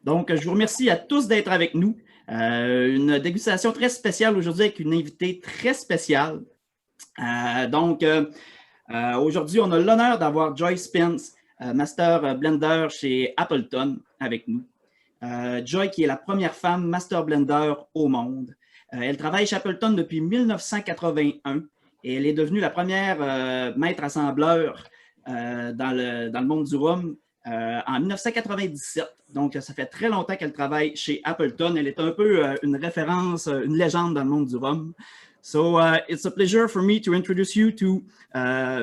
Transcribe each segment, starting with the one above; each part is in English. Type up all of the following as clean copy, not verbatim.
Donc, je vous remercie à tous d'être avec nous. Une dégustation très spéciale aujourd'hui avec une invitée très spéciale. Aujourd'hui, on a l'honneur d'avoir Joy Spence, Master Blender chez Appleton, avec nous. Joy, qui est la première femme Master Blender au monde. Elle travaille chez Appleton depuis 1981 et elle est devenue la première maître assembleur dans le monde du rhum en 1997. Donc, ça fait très longtemps qu'elle travaille chez Appleton. Elle est un peu une référence, une légende dans le monde du rhum. So it's a pleasure for me to introduce you to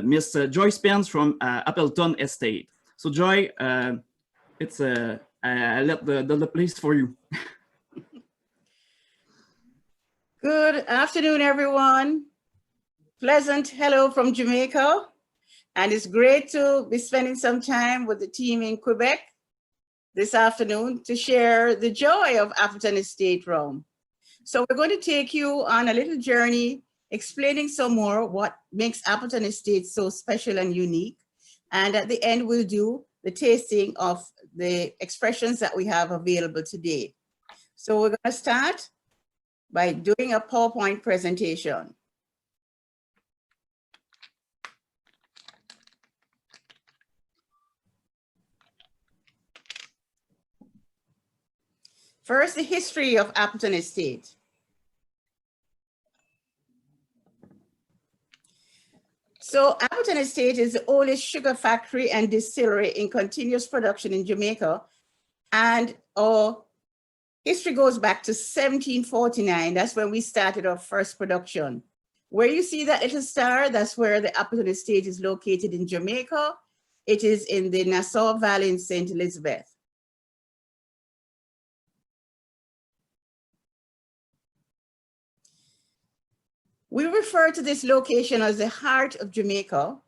Miss Joy Spence from Appleton Estate. So Joy, it's I let the place for you. Good afternoon, everyone. Pleasant hello from Jamaica. And it's great to be spending some time with the team in Quebec this afternoon to share the joy of Appleton Estate Rhum. So we're going to take you on a little journey, explaining some more what makes Appleton Estate so special and unique. And at the end, we'll do the tasting of the expressions that we have available today. So we're going to start by doing a PowerPoint presentation. First, the history of Appleton Estate. So Appleton Estate is the oldest sugar factory and distillery in continuous production in Jamaica. And our history goes back to 1749. That's when we started our first production. Where you see that little star, that's where the Appleton Estate is located in Jamaica. It is in the Nassau Valley in St. Elizabeth. We refer to this location as the heart of Jamaica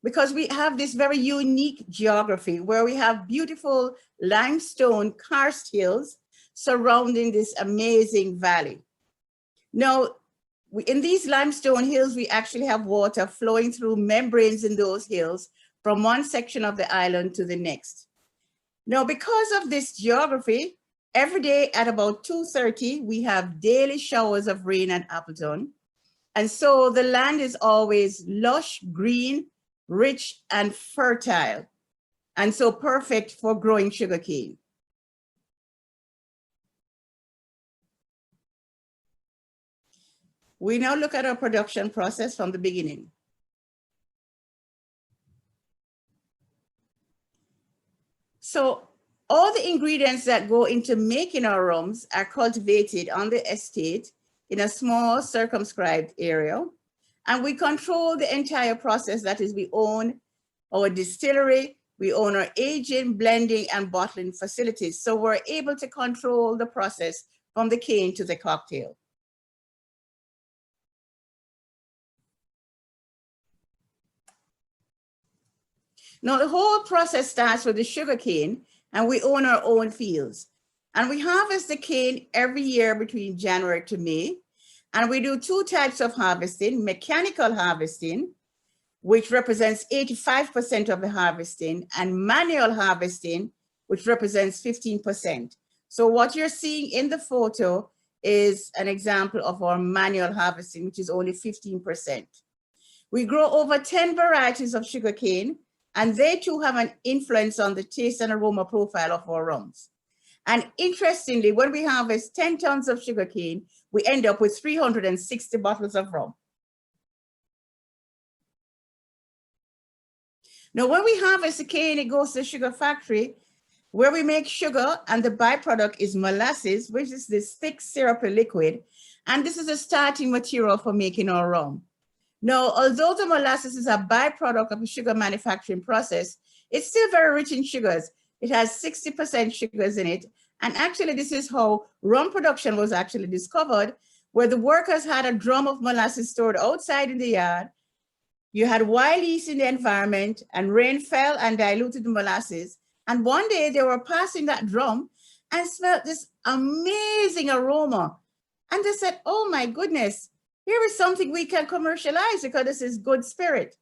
because we have this very unique geography where we have beautiful limestone karst hills surrounding this amazing valley. Now, in these limestone hills, we actually have water flowing through membranes in those hills from one section of the island to the next. Now, because of this geography, every day at about 2:30, we have daily showers of rain at Appleton. And so the land is always lush, green, rich, and fertile, and so perfect for growing sugarcane. We now look at our production process from the beginning. So all the ingredients that go into making our rums are cultivated on the estate in a small circumscribed area. And we control the entire process. That is, we own our distillery, we own our aging, blending, and bottling facilities. So we're able to control the process from the cane to the cocktail. Now, the whole process starts with the sugar cane, and we own our own fields. And we harvest the cane every year between January to May. And we do two types of harvesting: mechanical harvesting, which represents 85% of the harvesting, and manual harvesting, which represents 15%. So what you're seeing in the photo is an example of our manual harvesting, which is only 15%. We grow over 10 varieties of sugarcane, and they too have an influence on the taste and aroma profile of our rums. And interestingly, when we harvest 10 tons of sugarcane, we end up with 360 bottles of rum. Now, when we harvest the cane, it goes to the sugar factory where we make sugar, and the byproduct is molasses, which is this thick syrupy liquid. And this is a starting material for making our rum. Now, although the molasses is a byproduct of the sugar manufacturing process, it's still very rich in sugars. It has 60% sugars in it. And actually, this is how rum production was actually discovered, where the workers had a drum of molasses stored outside in the yard. You had wild yeast in the environment, and rain fell and diluted the molasses. And one day they were passing that drum and smelled this amazing aroma. And they said, oh my goodness, here is something we can commercialize because this is good spirit.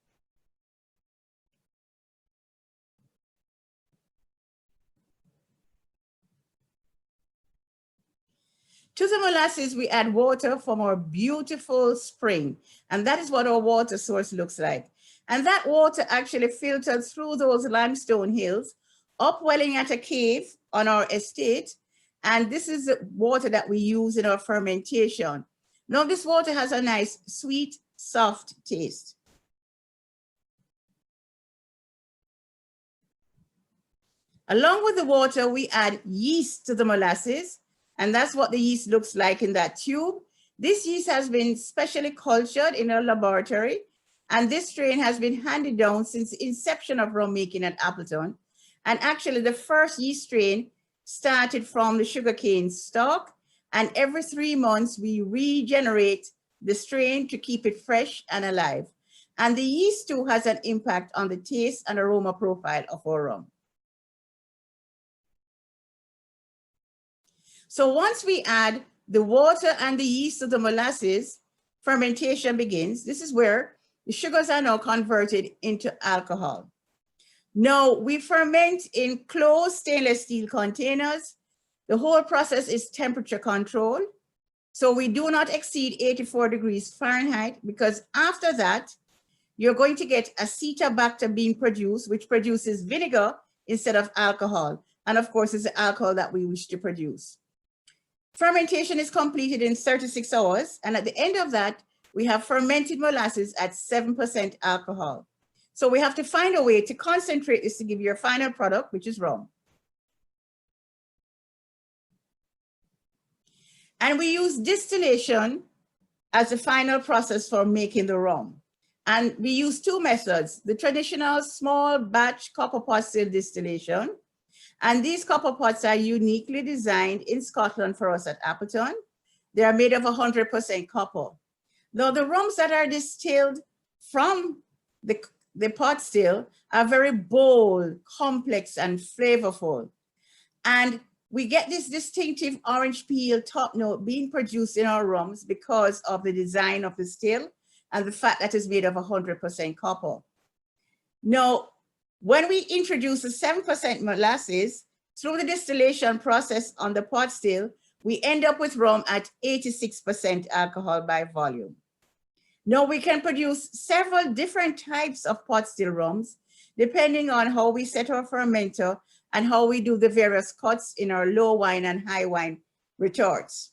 To the molasses, we add water from our beautiful spring. And that is what our water source looks like. And that water actually filters through those limestone hills, upwelling at a cave on our estate. And this is the water that we use in our fermentation. Now, this water has a nice, sweet, soft taste. Along with the water, we add yeast to the molasses. And that's what the yeast looks like in that tube. This yeast has been specially cultured in our laboratory, and this strain has been handed down since the inception of rum making at Appleton. And actually, the first yeast strain started from the sugarcane stalk, and every 3 months, we regenerate the strain to keep it fresh and alive. And the yeast too has an impact on the taste and aroma profile of our rum. So once we add the water and the yeast to the molasses, fermentation begins. This is where the sugars are now converted into alcohol. Now we ferment in closed stainless steel containers. The whole process is temperature controlled. So we do not exceed 84 degrees Fahrenheit, because after that, you're going to get acetabacter being produced, which produces vinegar instead of alcohol. And of course, it's the alcohol that we wish to produce. Fermentation is completed in 36 hours. And at the end of that, we have fermented molasses at 7% alcohol. So we have to find a way to concentrate this to give you your final product, which is rum. And we use distillation as the final process for making the rum. And we use two methods: the traditional small batch copper pot still distillation. And these copper pots are uniquely designed in Scotland for us at Appleton. They are made of 100% copper. Now, the rums that are distilled from the pot still are very bold, complex, and flavorful. And we get this distinctive orange peel top note being produced in our rums because of the design of the still and the fact that it's made of 100% copper. Now, when we introduce the 7% molasses through the distillation process on the pot still, we end up with rum at 86% alcohol by volume. Now we can produce several different types of pot still rums, depending on how we set our fermenter and how we do the various cuts in our low wine and high wine retorts.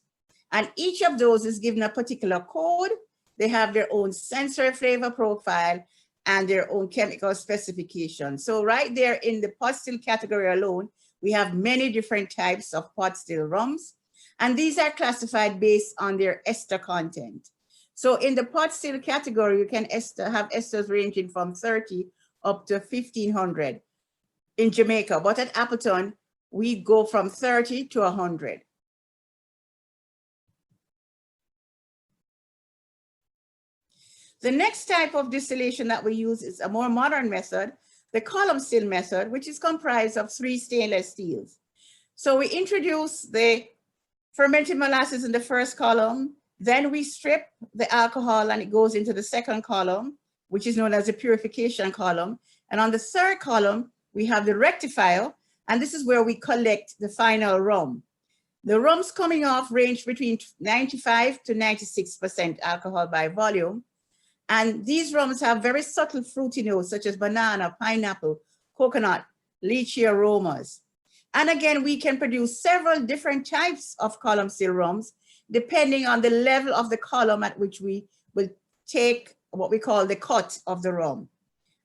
And each of those is given a particular code. They have their own sensory flavor profile and their own chemical specification. So right there in the pot still category alone, we have many different types of pot still rums, and these are classified based on their ester content. So in the pot still category, you can have esters ranging from 30 up to 1,500 in Jamaica, but at Appleton, we go from 30 to 100. The next type of distillation that we use is a more modern method, the column still method, which is comprised of 3 stainless steels. So we introduce the fermented molasses in the first column, then we strip the alcohol and it goes into the second column, which is known as the purification column. And on the third column, we have the rectifier, and this is where we collect the final rum. The rums coming off range between 95 to 96% alcohol by volume. And these rums have very subtle fruity notes such as banana, pineapple, coconut, lychee aromas. And again, we can produce several different types of column still rums depending on the level of the column at which we will take what we call the cut of the rum.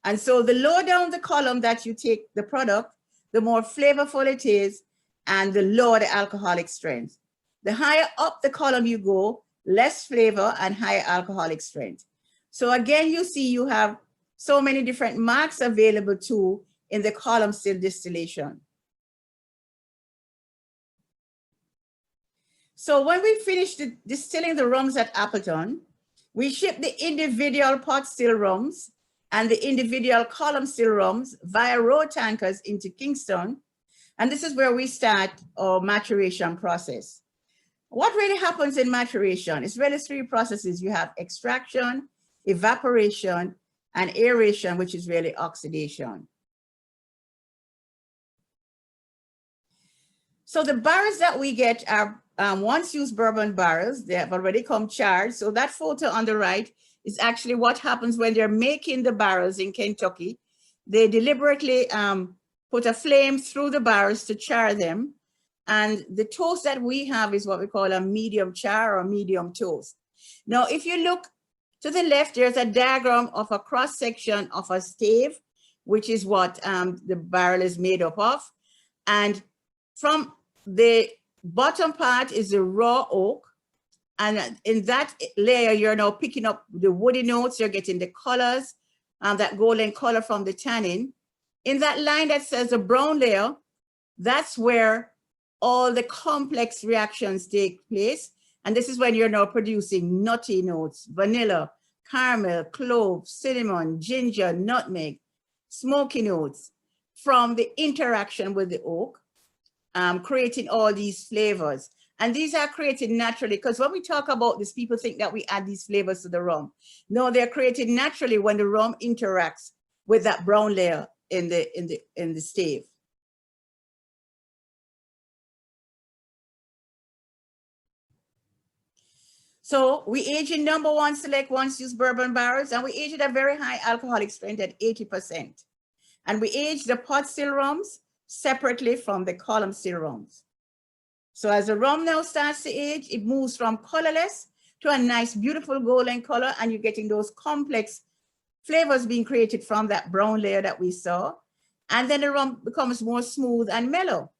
And so the lower down the column that you take the product, the more flavorful it is and the lower the alcoholic strength. The higher up the column you go, less flavor and higher alcoholic strength. So again, you see you have so many different marks available too in the column still distillation. So when we finish distilling the rums at Appleton, we ship the individual pot still rums and the individual column still rums via road tankers into Kingston. And this is where we start our maturation process. What really happens in maturation is really 3 processes. You have extraction, evaporation, and aeration, which is really oxidation. So the barrels that we get are once used bourbon barrels. They have already come charred. So that photo on the right is actually what happens when they're making the barrels in Kentucky. They deliberately put a flame through the barrels to char them. And the toast that we have is what we call a medium char or medium toast. Now, if you look to the left, there's a diagram of a cross section of a stave, which is what the barrel is made up of. And from the bottom part is the raw oak. And in that layer, you're now picking up the woody notes, you're getting the colors, that golden color from the tannin. In that line that says the brown layer, that's where all the complex reactions take place. And this is when you're now producing nutty notes, vanilla, caramel, clove, cinnamon, ginger, nutmeg, smoky notes from the interaction with the oak, creating all these flavors. And these are created naturally, because when we talk about this, people think that we add these flavors to the rum. No, they're created naturally when the rum interacts with that brown layer in the stave. So we age in number 1 select once used bourbon barrels, and we age at a very high alcoholic strength at 80%. And we age the pot still rums separately from the column still rums. So as the rum now starts to age, it moves from colorless to a nice, beautiful golden color, and you're getting those complex flavors being created from that brown layer that we saw. And then the rum becomes more smooth and mellow.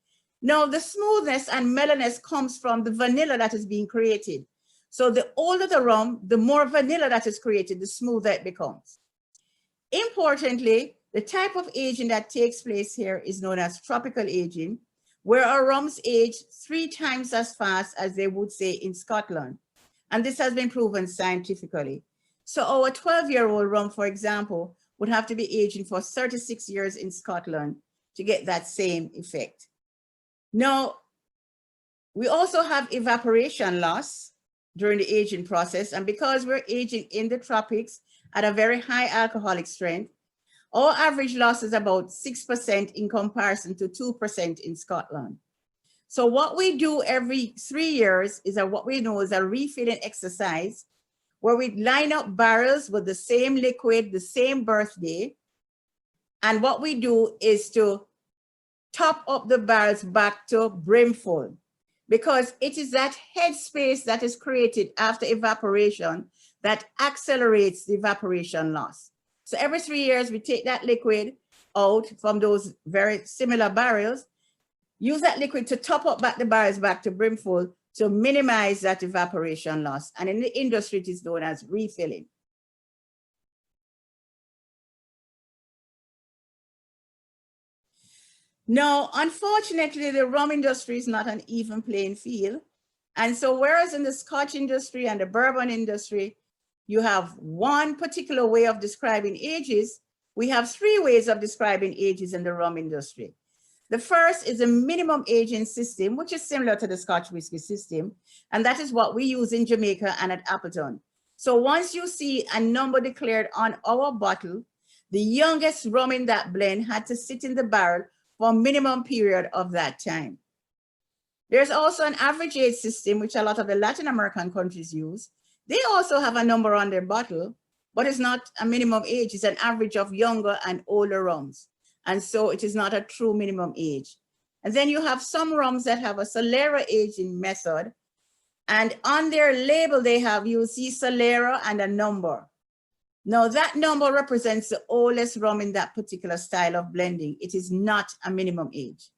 Now, the smoothness and mellowness comes from the vanilla that is being created. So the older the rum, the more vanilla that is created, the smoother it becomes. Importantly, the type of aging that takes place here is known as tropical aging, where our rums age 3 times as fast as they would say in Scotland. And this has been proven scientifically. So our 12-year-old rum, for example, would have to be aging for 36 years in Scotland to get that same effect. Now, we also have evaporation loss during the aging process. And because we're aging in the tropics at a very high alcoholic strength, our average loss is about 6% in comparison to 2% in Scotland. So what we do every 3 years is what we know is a refilling exercise, where we line up barrels with the same liquid, the same birthday. And what we do is to top up the barrels back to brimful, because it is that headspace that is created after evaporation that accelerates the evaporation loss. So every 3 years, we take that liquid out from those very similar barrels, use that liquid to top up back the barrels back to brimful to minimize that evaporation loss. And in the industry, it is known as refilling. Now, unfortunately, the rum industry is not an even playing field. And so whereas in the Scotch industry and the bourbon industry, you have one particular way of describing ages, we have 3 ways of describing ages in the rum industry. The first is a minimum aging system, which is similar to the Scotch whiskey system. And that is what we use in Jamaica and at Appleton. So once you see a number declared on our bottle, the youngest rum in that blend had to sit in the barrel for a minimum period of that time. There's also an average age system, which a lot of the Latin American countries use. They also have a number on their bottle, but it's not a minimum age. It's an average of younger and older rums. And so it is not a true minimum age. And then you have some rums that have a Solera aging method. And on their label, you'll see Solera and a number. Now that number represents the oldest rum in that particular style of blending. It is not a minimum age.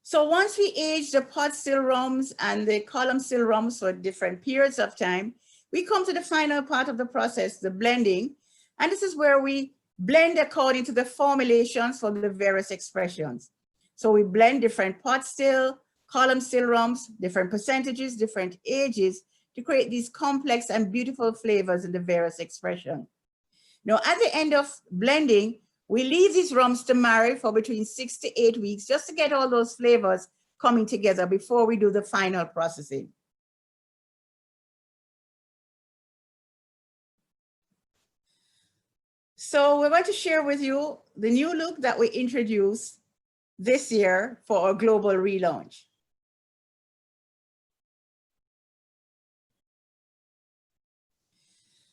So once we age the pot still rums and the column still rums for different periods of time, we come to the final part of the process, the blending. And this is where we blend according to the formulations for the various expressions. So we blend different pot still, column still rums, different percentages, different ages to create these complex and beautiful flavors in the various expressions. Now, at the end of blending, we leave these rums to marry for between 6 to 8 weeks just to get all those flavors coming together before we do the final processing. So we're going to share with you the new look that we introduced this year for our global relaunch.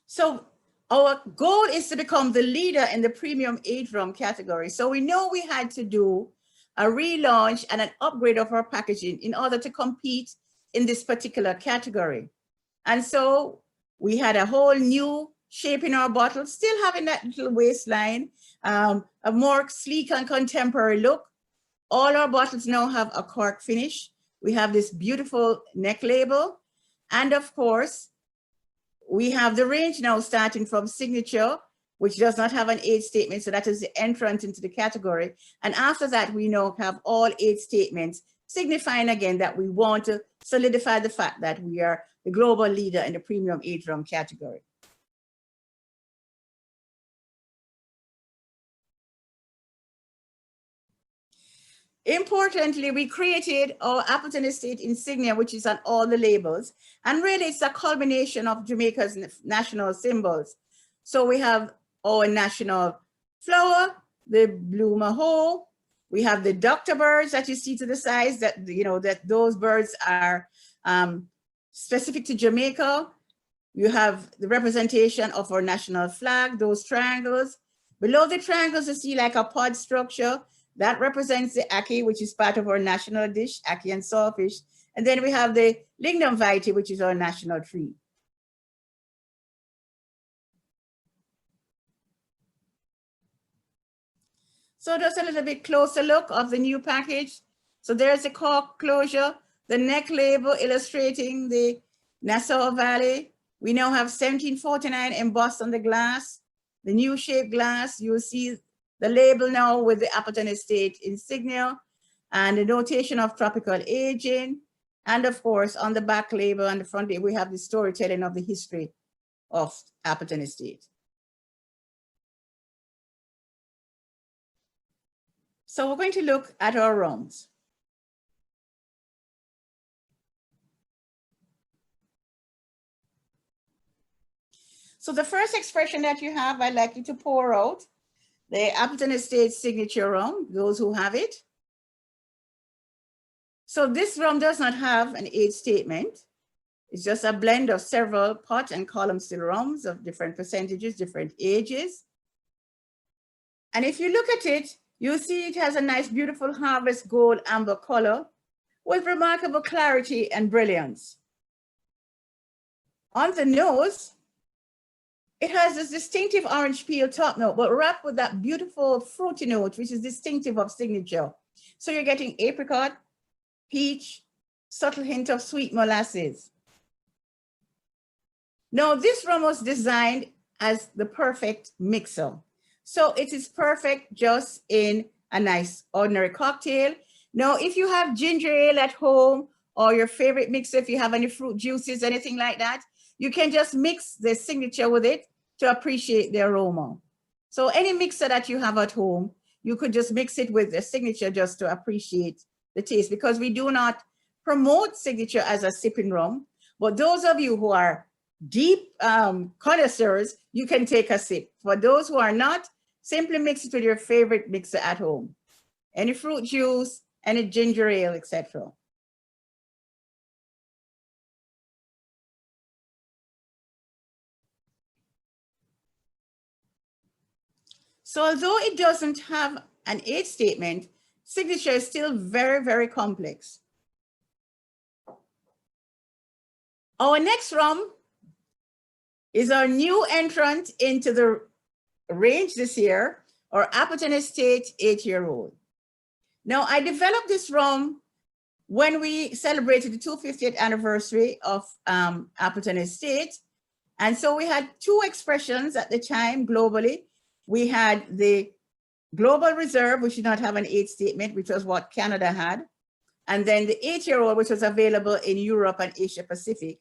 So our goal is to become the leader in the premium aged rum category. So we know we had to do a relaunch and an upgrade of our packaging in order to compete in this particular category. And so we had a whole new shape in our bottle, still having that little waistline, a more sleek and contemporary look. All our bottles now have a cork finish. We have this beautiful neck label. And of course, we have the range now starting from Signature, which does not have an age statement. So that is the entrance into the category. And after that, we now have all 8 statements, signifying again that we want to solidify the fact that we are the global leader in the premium aged rum category. Importantly, we created our Appleton Estate insignia, which is on all the labels. And really, it's a culmination of Jamaica's national symbols. So we have our national flower, the blue maho. We have the doctor birds that you see to the sides, that, you know, that those birds are specific to Jamaica. You have the representation of our national flag, those triangles. Below the triangles, you see like a pod structure. That represents the ackee, which is part of our national dish, ackee and saltfish. And then we have the lignum vitae, which is our national tree. So just a little bit closer look of the new package. So there's the cork closure, the neck label illustrating the Nassau Valley. We now have 1749 embossed on the glass, the new shaped glass. You'll see the label now with the Appleton Estate insignia and the notation of tropical aging. And of course, on the back label and the front label, we have the storytelling of the history of Appleton Estate. So we're going to look at our rums. So the first expression that you have, I'd like you to pour out the Appleton Estate signature rum, those who have it. So this rum does not have an age statement. It's just a blend of several pot and column still rums of different percentages, different ages. And if you look at it, you'll see it has a nice, beautiful harvest gold amber color with remarkable clarity and brilliance. On the nose, it has this distinctive orange peel top note, but wrapped with that beautiful fruity note, which is distinctive of signature. So you're getting apricot, peach, subtle hint of sweet molasses. Now, this rum was designed as the perfect mixer. So it is perfect just in a nice ordinary cocktail. Now, if you have ginger ale at home or your favorite mixer, if you have any fruit juices, anything like that, you can just mix the signature with it to appreciate the aroma. So any mixer that you have at home, you could just mix it with the signature just to appreciate the taste, because we do not promote signature as a sipping rum. But those of you who are deep connoisseurs, you can take a sip. For those who are not, simply mix it with your favorite mixer at home. Any fruit juice, any ginger ale, etc. So although it doesn't have an age statement, signature is still very, very complex. Our next rum is our new entrant into the range this year, our Appleton Estate 8-year-old. Now, I developed this rum when we celebrated the 250th anniversary of Appleton Estate. And so we had 2 expressions at the time globally. We had the Global Reserve, which did not have an age statement, which was what Canada had. And then the 8-year-old, which was available in Europe and Asia Pacific.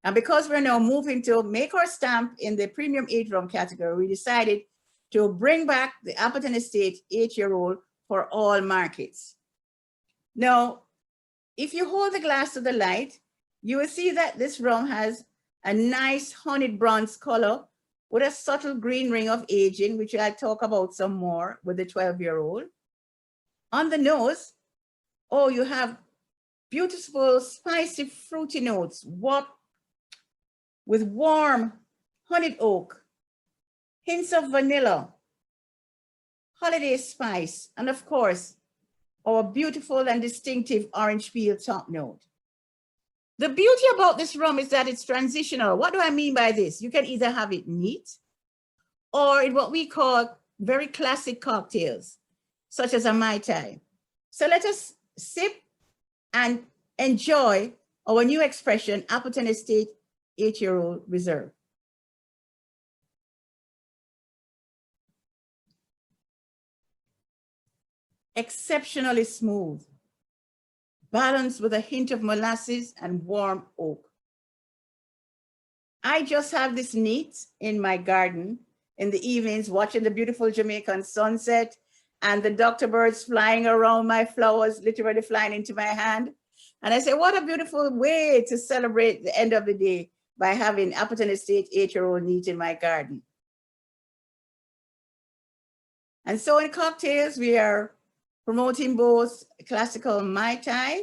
And because we're now moving to make our stamp in the premium aged rum category, we decided to bring back the Appleton Estate 8-year-old for all markets. Now, if you hold the glass to the light, you will see that this rum has a nice honeyed bronze color with a subtle green ring of aging, which I'll talk about some more with the 12-year-old. On the nose, oh, you have beautiful, spicy, fruity notes, with warm honeyed oak, hints of vanilla, holiday spice, and of course, our beautiful and distinctive orange peel top note. The beauty about this rum is that it's transitional. What do I mean by this? You can either have it neat or in what we call very classic cocktails, such as a Mai Tai. So let us sip and enjoy our new expression, Appleton Estate 8-year-old Reserve. Exceptionally smooth, balanced with a hint of molasses and warm oak. I just have this neat in my garden in the evenings, watching the beautiful Jamaican sunset and the doctor birds flying around my flowers, literally flying into my hand. And I say, what a beautiful way to celebrate the end of the day by having Appleton Estate 8-year-old neat in my garden. And so in cocktails, we are promoting both classical Mai Tai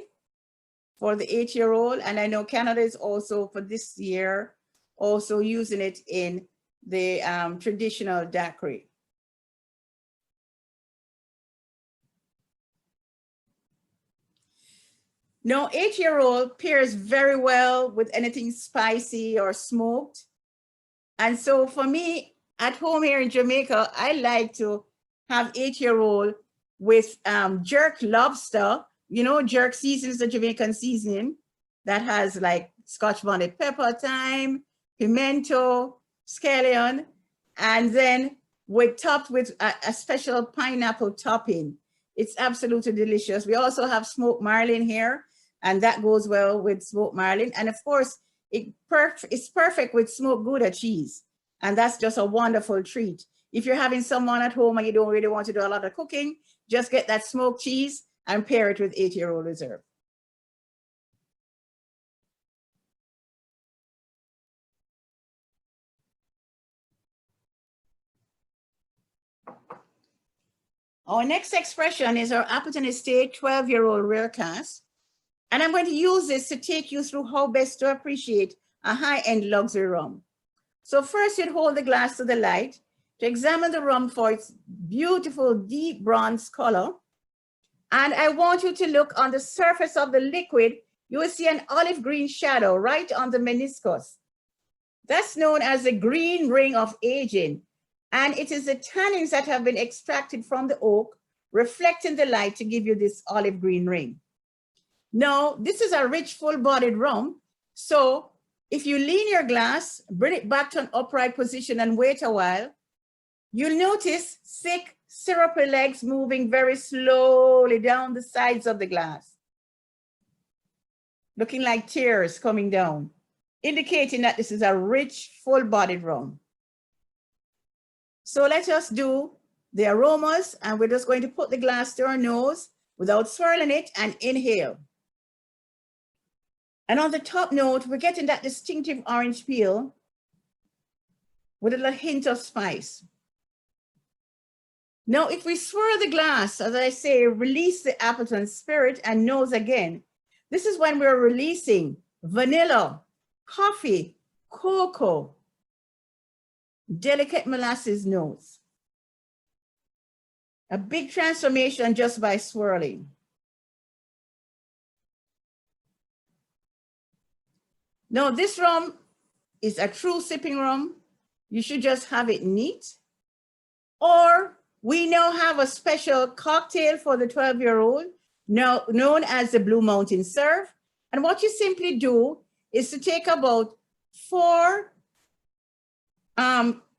for the 8-year-old, and I know Canada is also for this year also using it in the traditional daiquiri. Now, 8-year-old pairs very well with anything spicy or smoked. And so for me, at home here in Jamaica, I like to have 8-year-old with jerk lobster. You know, jerk seasoning is a Jamaican seasoning that has like Scotch bonnet pepper, thyme, pimento, scallion, and then topped with a special pineapple topping. It's absolutely delicious. We also have smoked marlin here, and that goes well with smoked marlin. And of course, it's perfect with smoked Gouda cheese. And that's just a wonderful treat. If you're having someone at home and you don't really want to do a lot of cooking, just get that smoked cheese and pair it with 8-year-old Reserve. Our next expression is our Appleton Estate 12-year-old rare cask. And I'm going to use this to take you through how best to appreciate a high-end luxury rum. So first, you'd hold the glass to the light to examine the rum for its beautiful deep bronze color. And I want you to look on the surface of the liquid. You will see an olive green shadow right on the meniscus. That's known as the green ring of aging. And it is the tannins that have been extracted from the oak, reflecting the light to give you this olive green ring. Now, this is a rich, full-bodied rum. So if you lean your glass, bring it back to an upright position and wait a while, you'll notice thick, syrupy legs moving very slowly down the sides of the glass, looking like tears coming down, indicating that this is a rich, full-bodied rum. So let us do the aromas, and we're just going to put the glass to our nose without swirling it and inhale. And on the top note, we're getting that distinctive orange peel with a little hint of spice. Now, if we swirl the glass, as I say, release the Appleton spirit and nose again, this is when we're releasing vanilla, coffee, cocoa, delicate molasses notes. A big transformation just by swirling. Now, this rum is a true sipping rum. You should just have it neat. Or we now have a special cocktail for the 12-year-old, now known as the Blue Mountain Serve. And what you simply do is to take about 4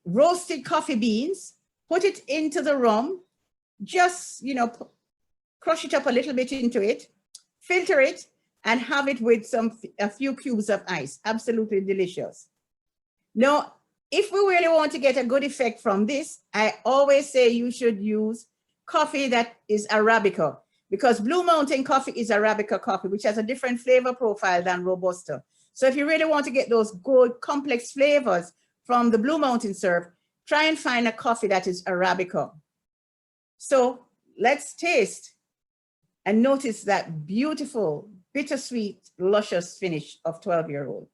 roasted coffee beans, put it into the rum, just, crush it up a little bit into it, filter it, and have it with a few cubes of ice. Absolutely delicious. Now, if we really want to get a good effect from this, I always say you should use coffee that is Arabica, because Blue Mountain coffee is Arabica coffee, which has a different flavor profile than Robusta. So if you really want to get those good complex flavors from the Blue Mountain syrup, try and find a coffee that is Arabica. So let's taste and notice that beautiful, bittersweet, luscious finish of 12-year-old.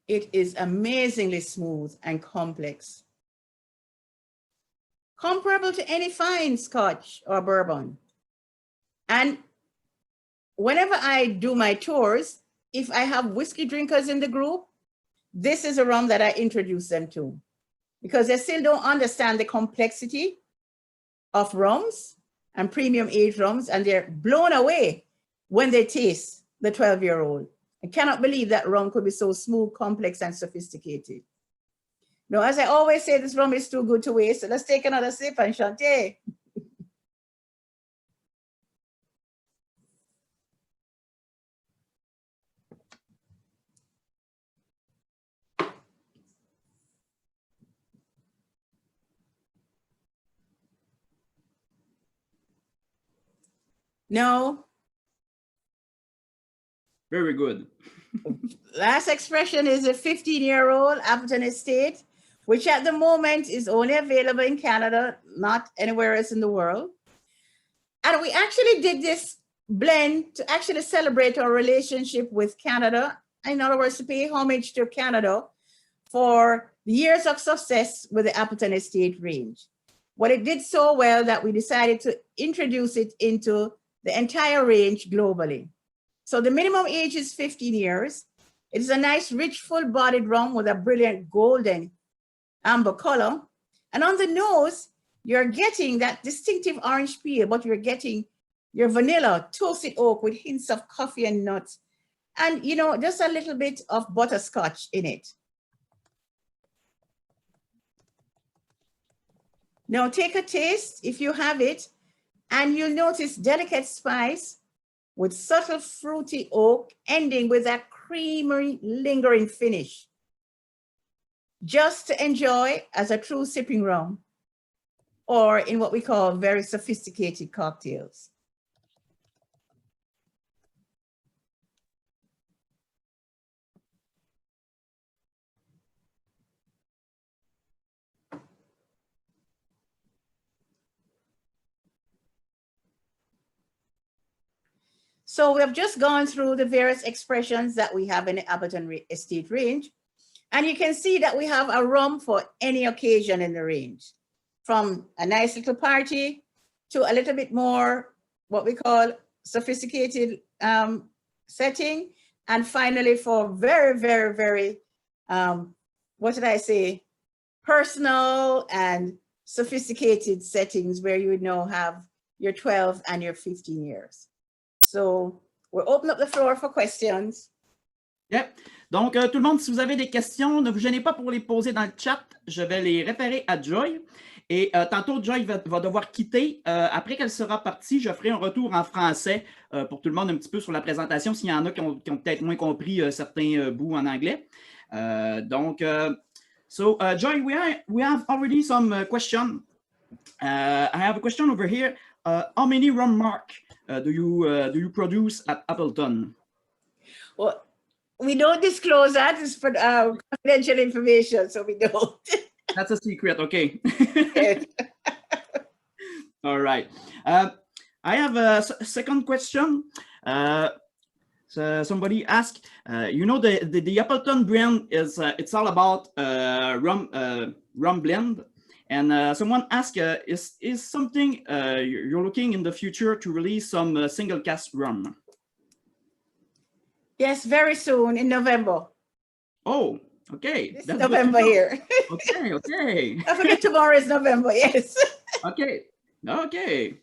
It is amazingly smooth and complex, comparable to any fine Scotch or bourbon. And whenever I do my tours, if I have whiskey drinkers in the group, this is a rum that I introduce them to, because they still don't understand the complexity of rums and premium aged rums, and they're blown away when they taste the 12-year-old. I cannot believe that rum could be so smooth, complex, and sophisticated. Now, as I always say, this rum is too good to waste, so let's take another sip and Chanté. No. Very good. Last expression is a 15-year-old Appleton Estate, which at the moment is only available in Canada, not anywhere else in the world. And we actually did this blend to actually celebrate our relationship with Canada. In other words, to pay homage to Canada for the years of success with the Appleton Estate range. Well, it did so well that we decided to introduce it into the entire range globally. So the minimum age is 15 years. It is a nice, rich, full-bodied rum with a brilliant golden amber color. And on the nose, you're getting that distinctive orange peel, but you're getting your vanilla, toasted oak with hints of coffee and nuts. And, you know, just a little bit of butterscotch in it. Now take a taste if you have it, and you'll notice delicate spice with subtle fruity oak, ending with that creamy, lingering finish. Just to enjoy as a true sipping rum, or in what we call very sophisticated cocktails. So we have just gone through the various expressions that we have in the Appleton Estate range. And you can see that we have a rum for any occasion in the range, from a nice little party to a little bit more what we call sophisticated setting. And finally, for very, very, very, what did I say, personal and sophisticated settings where you would now have your 12 and your 15 years. So we'll open up the floor for questions. Yep. Donc, tout le monde, si vous avez des questions, ne vous gênez pas pour les poser dans le chat. Je vais les référer à Joy. Et tantôt, Joy va devoir quitter. Après qu'elle sera partie, je ferai un retour en français pour tout le monde un petit peu sur la présentation, s'il y en a qui ont peut-être moins compris certains bouts en anglais. Joy, we have already some questions. I have a question over here. How many rum mark do you produce at Appleton? Well, we don't disclose that. It's for confidential information, so we don't. That's a secret, okay. All right. I have a second question. So somebody asked, you know, the Appleton brand is it's all about rum blend. And someone asked, is something you're looking in the future to release some single cask rum? Yes, very soon in November. Oh, okay. That's November here. Okay, okay. I forget tomorrow is November, yes. Okay, okay.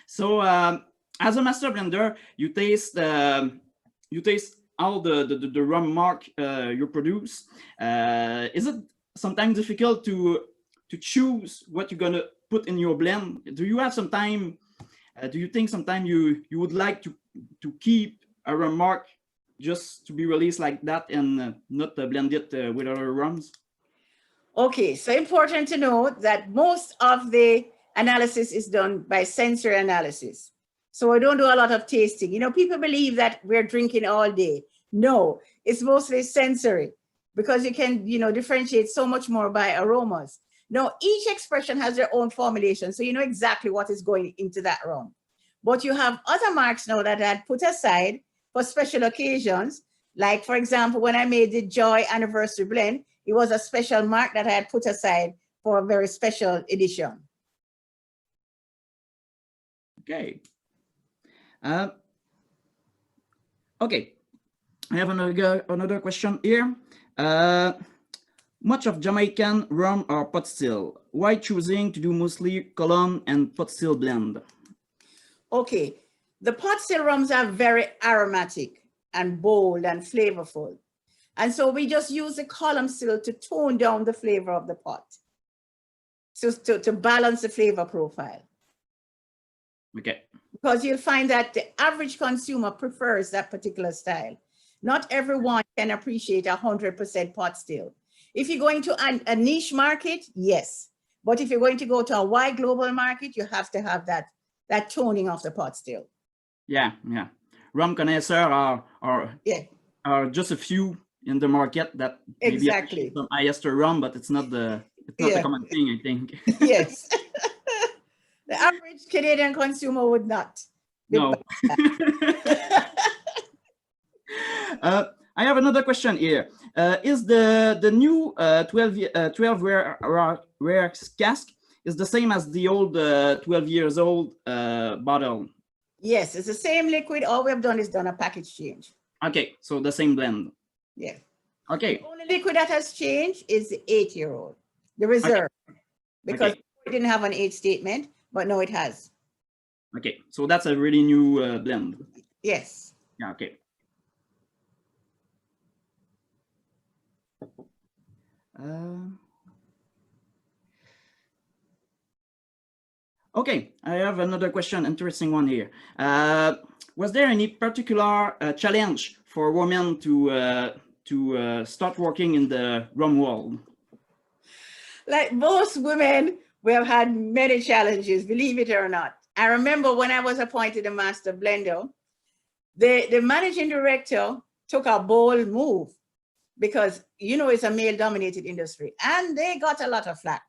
So as a master blender, you taste all the rum mark you produce. Is it sometimes difficult to choose what you're gonna put in your blend? Do you have some time? Do you think sometime you would like to keep a rum mark just to be released like that and not blend it with other rums? Okay, so important to know that most of the analysis is done by sensory analysis. So I don't do a lot of tasting. You know, people believe that we're drinking all day. No, it's mostly sensory because you can, you know, differentiate so much more by aromas. Now, each expression has their own formulation, so you know exactly what is going into that rum. But you have other marks now that I had put aside for special occasions. Like, for example, when I made the Joy Anniversary Blend, it was a special mark that I had put aside for a very special edition. Okay. Okay, I have another question here. Much of Jamaican rum are pot still. Why choosing to do mostly column and pot still blend? Okay, the pot still rums are very aromatic and bold and flavorful. And so we just use the column still to tone down the flavor of the pot. So to balance the flavor profile. Okay. Because you'll find that the average consumer prefers that particular style. Not everyone can appreciate 100% pot still. If you're going to a niche market, yes. But if you're going to go to a wide global market, you have to have that toning of the pot still. Yeah, yeah. Rum connoisseurs are just a few in the market that maybe appreciate some Ayester rum, but it's not the common thing, I think. Yes. The average Canadian consumer would not. No. I have another question here. Is the new 12 rare cask is the same as the old 12 years old bottle? Yes, it's the same liquid. All we have done is done a package change. Okay, so the same blend. Yeah. Okay. The only liquid that has changed is the 8-year-old, the reserve, because it didn't have an age statement, but no, it has. Okay, so that's a really new blend. Yes. Yeah. Okay. Okay, I have another question, interesting one here. Was there any particular challenge for women to start working in the rum world? Like most women, we have had many challenges, believe it or not. I remember when I was appointed a master blender, the managing director took a bold move because, you know, it's a male-dominated industry, and they got a lot of flack,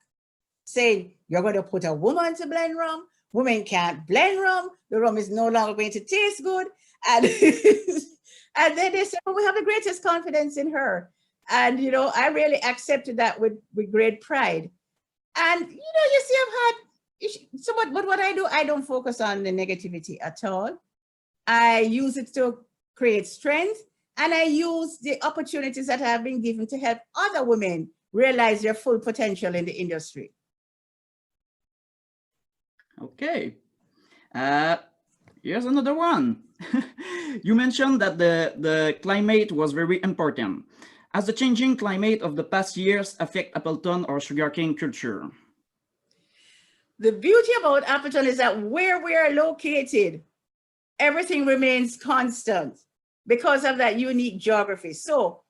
saying, you're going to put a woman to blend rum, women can't blend rum, the rum is no longer going to taste good. And, and then they said, well, we have the greatest confidence in her. And, you know, I really accepted that with great pride. And, you know, you see, I've had, so but what I do, I don't focus on the negativity at all. I use it to create strength, and I use the opportunities that have been given to help other women realize their full potential in the industry. Okay. Here's another one. You mentioned that the climate was very important. Has the changing climate of the past years affect Appleton or sugarcane culture? The beauty about Appleton is that where we are located, everything remains constant because of that unique geography. So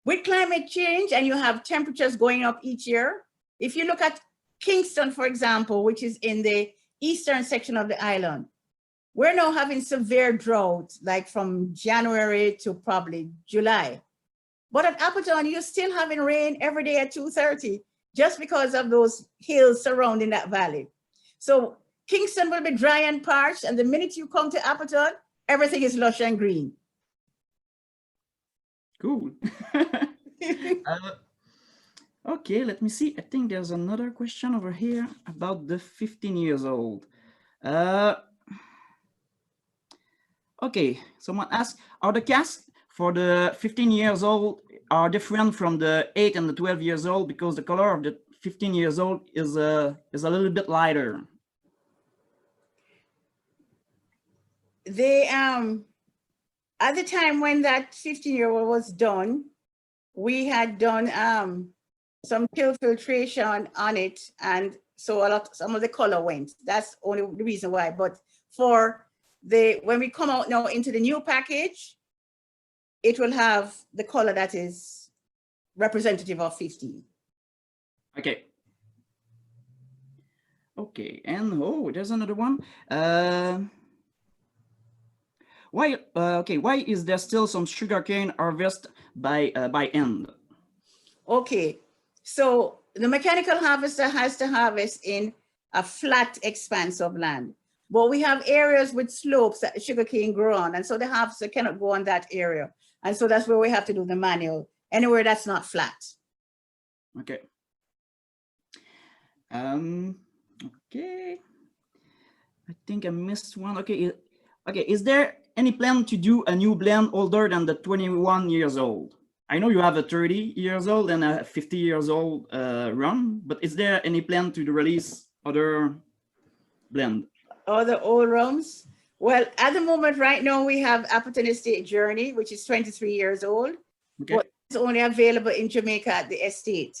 with climate change, and you have temperatures going up each year, if you look at Kingston, for example, which is in the eastern section of the island, we're now having severe drought, like from January to probably July. But at Appleton, you're still having rain every day at 2:30, just because of those hills surrounding that valley. So Kingston will be dry and parched, and the minute you come to Appleton, everything is lush and green. Cool. Okay, let me see. I think there's another question over here about the 15 years old. Okay, someone asked, are the casks for the 15 years old are different from the 8 and the 12 years old because the color of the 15 years old is a little bit lighter? They at the time when that 15-year-old was done, we had done some chill filtration on it, and so some of the color went. That's only the reason why. But for when we come out now into the new package, it will have the color that is representative of 15. Okay. Okay, and oh, there's another one. Why? Okay, why is there still some sugarcane harvest by hand? Okay, so the mechanical harvester has to harvest in a flat expanse of land, but we have areas with slopes that the sugarcane grow on, and so the harvester cannot go on that area, and so that's where we have to do the manual, anywhere that's not flat. Okay. Okay. I think I missed one. Okay. Okay. Is there any plan to do a new blend older than the 21 years old? I know you have a 30 years old and a 50 years old rum, but is there any plan to release other blend? Other old rums? Well, at the moment, right now, we have Appleton Estate Journey, which is 23 years old. Okay. But it's only available in Jamaica at the estate.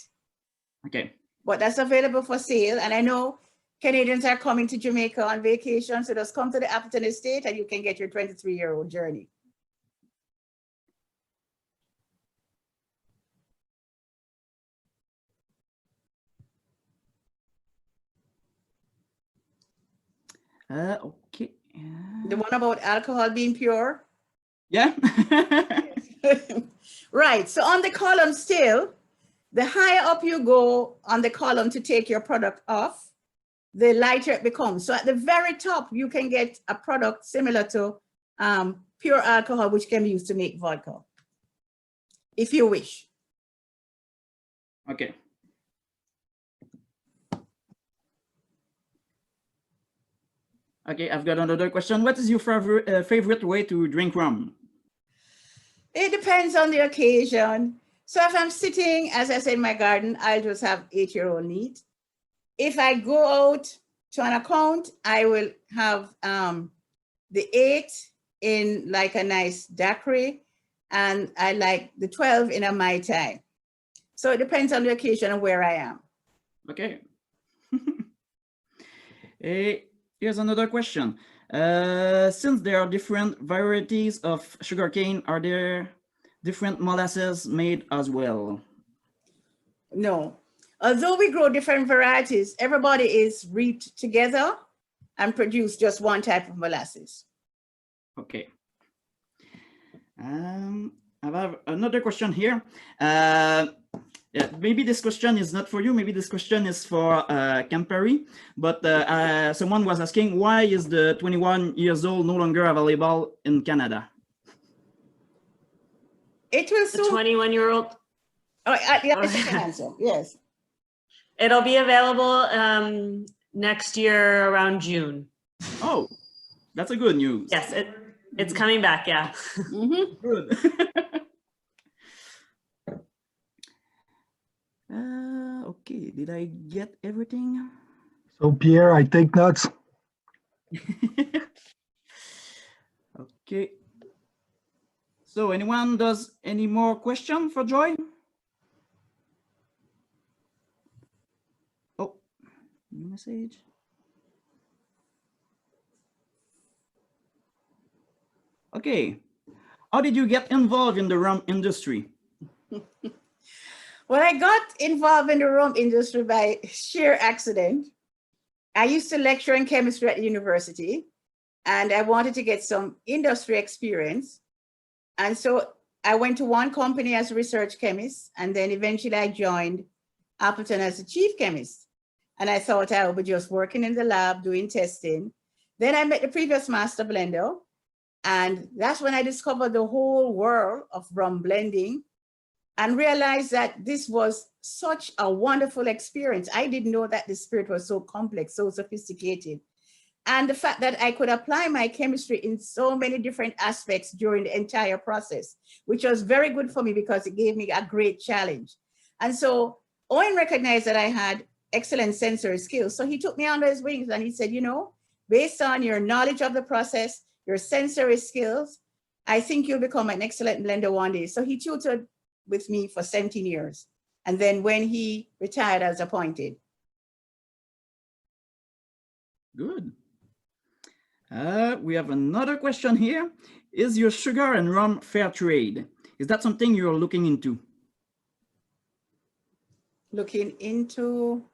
Okay. But that's available for sale. And I know Canadians are coming to Jamaica on vacation, so just come to the Appleton Estate and you can get your 23-year-old journey. Okay. The one about alcohol being pure? Yeah. Right. So on the column still, the higher up you go on the column to take your product off, the lighter it becomes. So at the very top, you can get a product similar to pure alcohol, which can be used to make vodka, if you wish. Okay. Okay, I've got another question. What is your favorite way to drink rum? It depends on the occasion. So if I'm sitting, as I said, in my garden, I'll just have 8-year-old neat. If I go out to an account, I will have the 8 in like a nice daiquiri, and I like the 12 in a Mai Tai. So it depends on the occasion and where I am. Okay. Here's another question. Since there are different varieties of sugarcane, are there different molasses made as well? No. Although we grow different varieties, everybody is reaped together and produce just one type of molasses. Okay. I have another question here. Yeah, maybe this question is not for you. Maybe this question is for Campari. But someone was asking, why is the 21 years old no longer available in Canada? It will soon. The 21-year-old. Oh, yeah, I can answer. Yes. It'll be available next year around June. Oh, that's a good news. Yes, it's coming back. Yeah. Mm-hmm. Good. Okay, did I get everything? So Pierre, I take notes. Okay. So anyone does any more question for Joy? Oh, new message. Okay. How did you get involved in the rum industry? Well, I got involved in the rum industry by sheer accident. I used to lecture in chemistry at the university, and I wanted to get some industry experience. And so I went to one company as a research chemist, and then eventually I joined Appleton as a chief chemist. And I thought I would be just working in the lab doing testing. Then I met the previous master blender, and that's when I discovered the whole world of rum blending and realized that this was such a wonderful experience. I didn't know that the spirit was so complex, so sophisticated. And the fact that I could apply my chemistry in so many different aspects during the entire process, which was very good for me because it gave me a great challenge. And so Owen recognized that I had excellent sensory skills. So he took me under his wings and he said, you know, based on your knowledge of the process, your sensory skills, I think you'll become an excellent blender one day. So he tutored with me for 17 years. And then when he retired, I was appointed. Good. We have another question here. Is your sugar and rum fair trade? Is that something you're looking into? Looking into,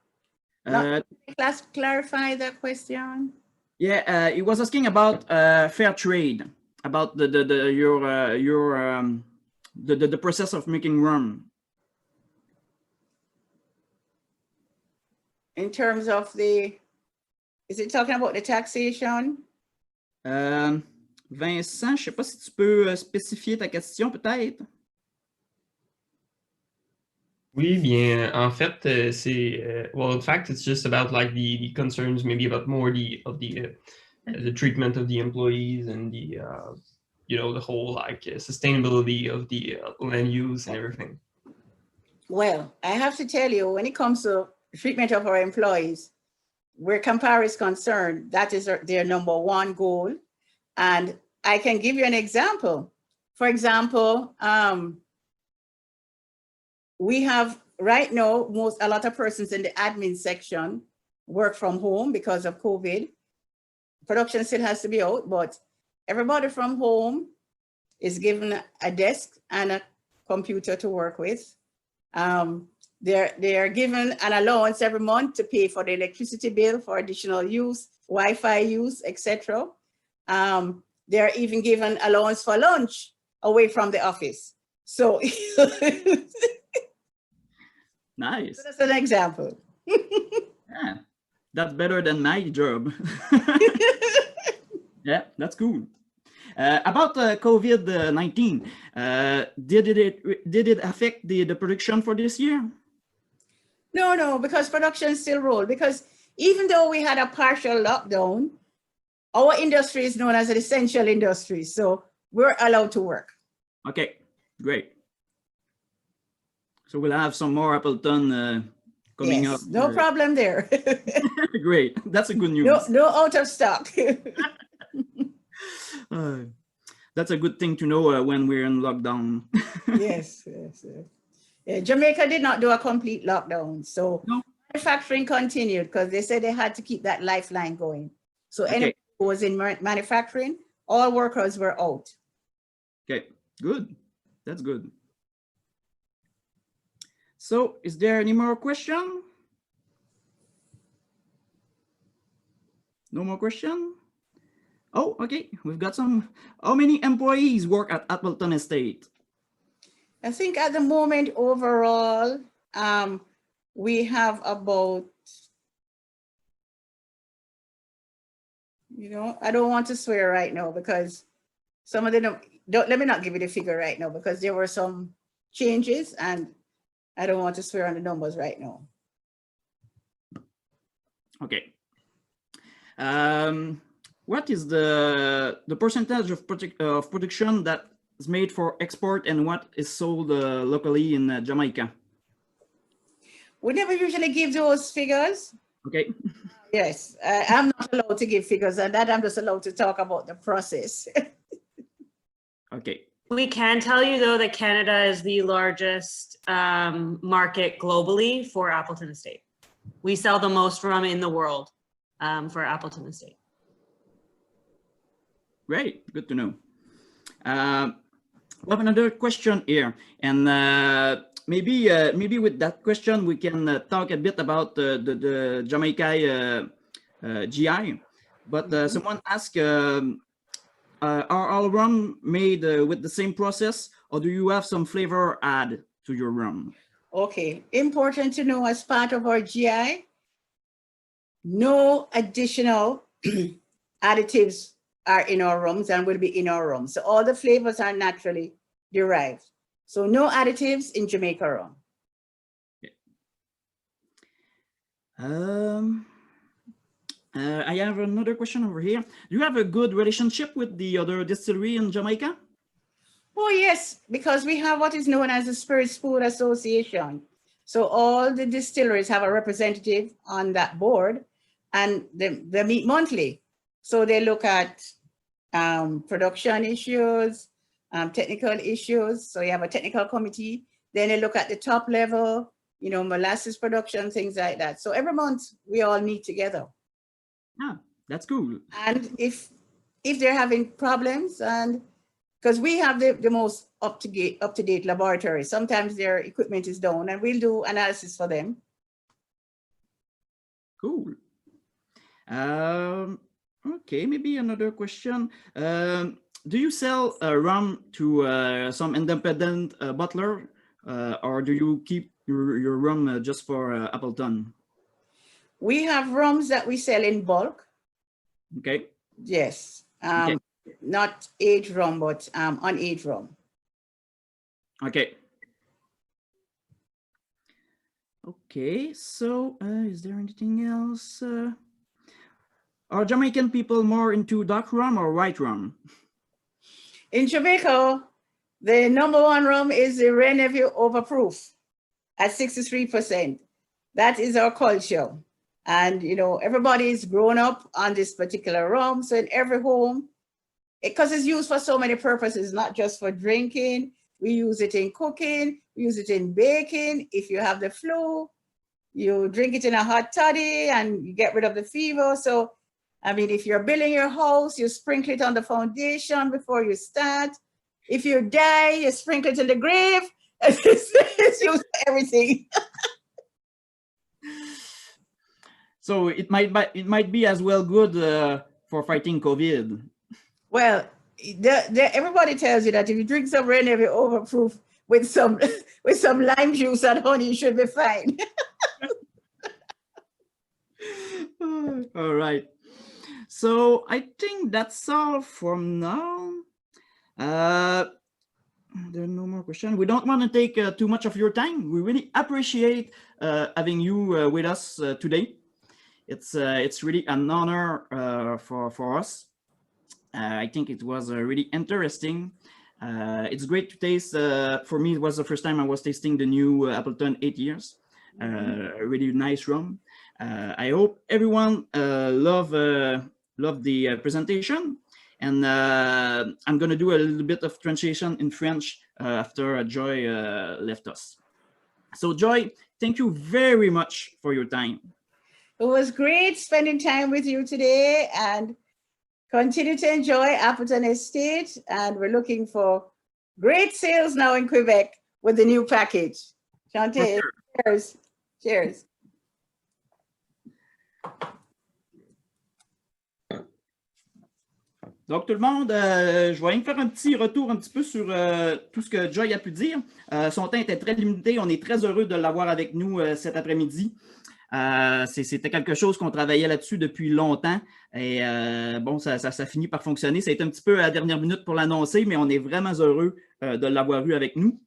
clarify that question. Yeah, he was asking about fair trade. about the process of making rum. In terms of is it talking about the taxation? Vincent, je sais pas si tu peux spécifier ta question peut-être. Oui, bien, en fait, c'est well, in fact, it's just about like the concerns, maybe about more the treatment of the employees and the you know, the whole like sustainability of the land use and everything. Well, I have to tell you, when it comes to treatment of our employees, where Campari is concerned, that is their number one goal. And I can give you an example. For example, we have right now, a lot of persons in the admin section work from home because of COVID. Production still has to be out, but everybody from home is given a desk and a computer to work with. They are given an allowance every month to pay for the electricity bill, for additional use, Wi-Fi use, etc. They're even given allowance for lunch away from the office. So Nice. so that's an example. Yeah, that's better than my job. Yeah, that's cool. About COVID-19, did it affect the production for this year? No, because production still roll. Because even though we had a partial lockdown, our industry is known as an essential industry, so we're allowed to work. Okay, great. So we'll have some more Appleton coming Yes, up. no problem there. Great, that's a good news. No out of stock. That's a good thing to know when we're in lockdown. Yes. Yeah, Jamaica did not do a complete lockdown, so No. manufacturing continued because they said they had to keep that lifeline going. So Okay. anyone who was in manufacturing, all workers were out. Okay, good. That's good. So is there any more question? No more question? Oh, okay, we've got some. How many employees work at Appleton Estate? I think at the moment overall, we have about, I don't want to swear right now because some of them, let me not give you the figure right now because there were some changes and I don't want to swear on the numbers right now. Okay. What is the percentage of production that is made for export and what is sold locally in Jamaica? We never usually give those figures. Okay. Yes, I'm not allowed to give figures and that I'm just allowed to talk about the process. Okay. We can tell you though that Canada is the largest market globally for Appleton Estate. We sell the most rum in the world for Appleton Estate. Great, good to know. We have another question here, and maybe with that question we can talk a bit about the Jamaica GI. But someone asked, are all rum made with the same process, or do you have some flavor add to your rum? Okay, important to know as part of our GI, no additional additives are in our rums and will be in our rums. So all the flavors are naturally derived. So no additives in Jamaica rum. Okay. I have another question over here. Do you have a good relationship with the other distillery in Jamaica? Oh yes, because we have what is known as the Spirits Food Association. So all the distilleries have a representative on that board and they meet monthly. So they look at production issues, technical issues. So you have a technical committee. Then they look at the top level, molasses production, things like that. So every month we all meet together. Ah, that's cool. And if they're having problems, and because we have the most up-to-date laboratory, sometimes their equipment is down and we'll do analysis for them. Cool. Okay, maybe another question. do you sell rum to some independent bottler, or do you keep your rum just for Appleton? We have rums that we sell in bulk. Okay. Yes. Okay. Not aged rum, but unaged rum. Okay. Okay, so is there anything else? Are Jamaican people more into dark rum or white rum? In Jamaica, the #1 rum is the Reneville Overproof at 63%. That is our culture. And, you know, everybody's grown up on this particular rum. So in every home, because it's used for so many purposes, not just for drinking. We use it in cooking, we use it in baking. If you have the flu, you drink it in a hot toddy and you get rid of the fever. So, I mean, if you're building your house, you sprinkle it on the foundation before you start. If you die, you sprinkle it in the grave. It's used for everything. So it might be as well good for fighting COVID. Well, everybody tells you that if you drink some Reneville Overproof with some lime juice and honey, you should be fine. All right. So I think that's all from now. There are no more questions. We don't want to take too much of your time. We really appreciate having you with us today. It's really an honor for us. I think it was really interesting. It's great to taste. For me, it was the first time I was tasting the new Appleton 8 years. A really nice rum. I hope everyone loved the presentation. And I'm going to do a little bit of translation in French after Joy left us. So Joy, thank you very much for your time. It was great spending time with you today, and continue to enjoy Appleton Estate. And we're looking for great sales now in Quebec with the new package. Chante, Sure. cheers. Cheers. Donc tout le monde, je vais me faire un petit retour un petit peu sur tout ce que Joy a pu dire. Son temps était très limité. On est très heureux de l'avoir avec nous cet après-midi. C'était quelque chose qu'on travaillait là-dessus depuis longtemps. Et bon, ça finit par fonctionner. Ça a été un petit peu à la dernière minute pour l'annoncer, mais on est vraiment heureux de l'avoir eu avec nous.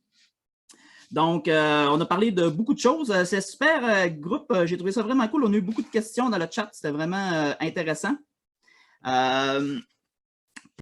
Donc, on a parlé de beaucoup de choses. C'est super groupe. J'ai trouvé ça vraiment cool. On a eu beaucoup de questions dans le chat. C'était vraiment intéressant.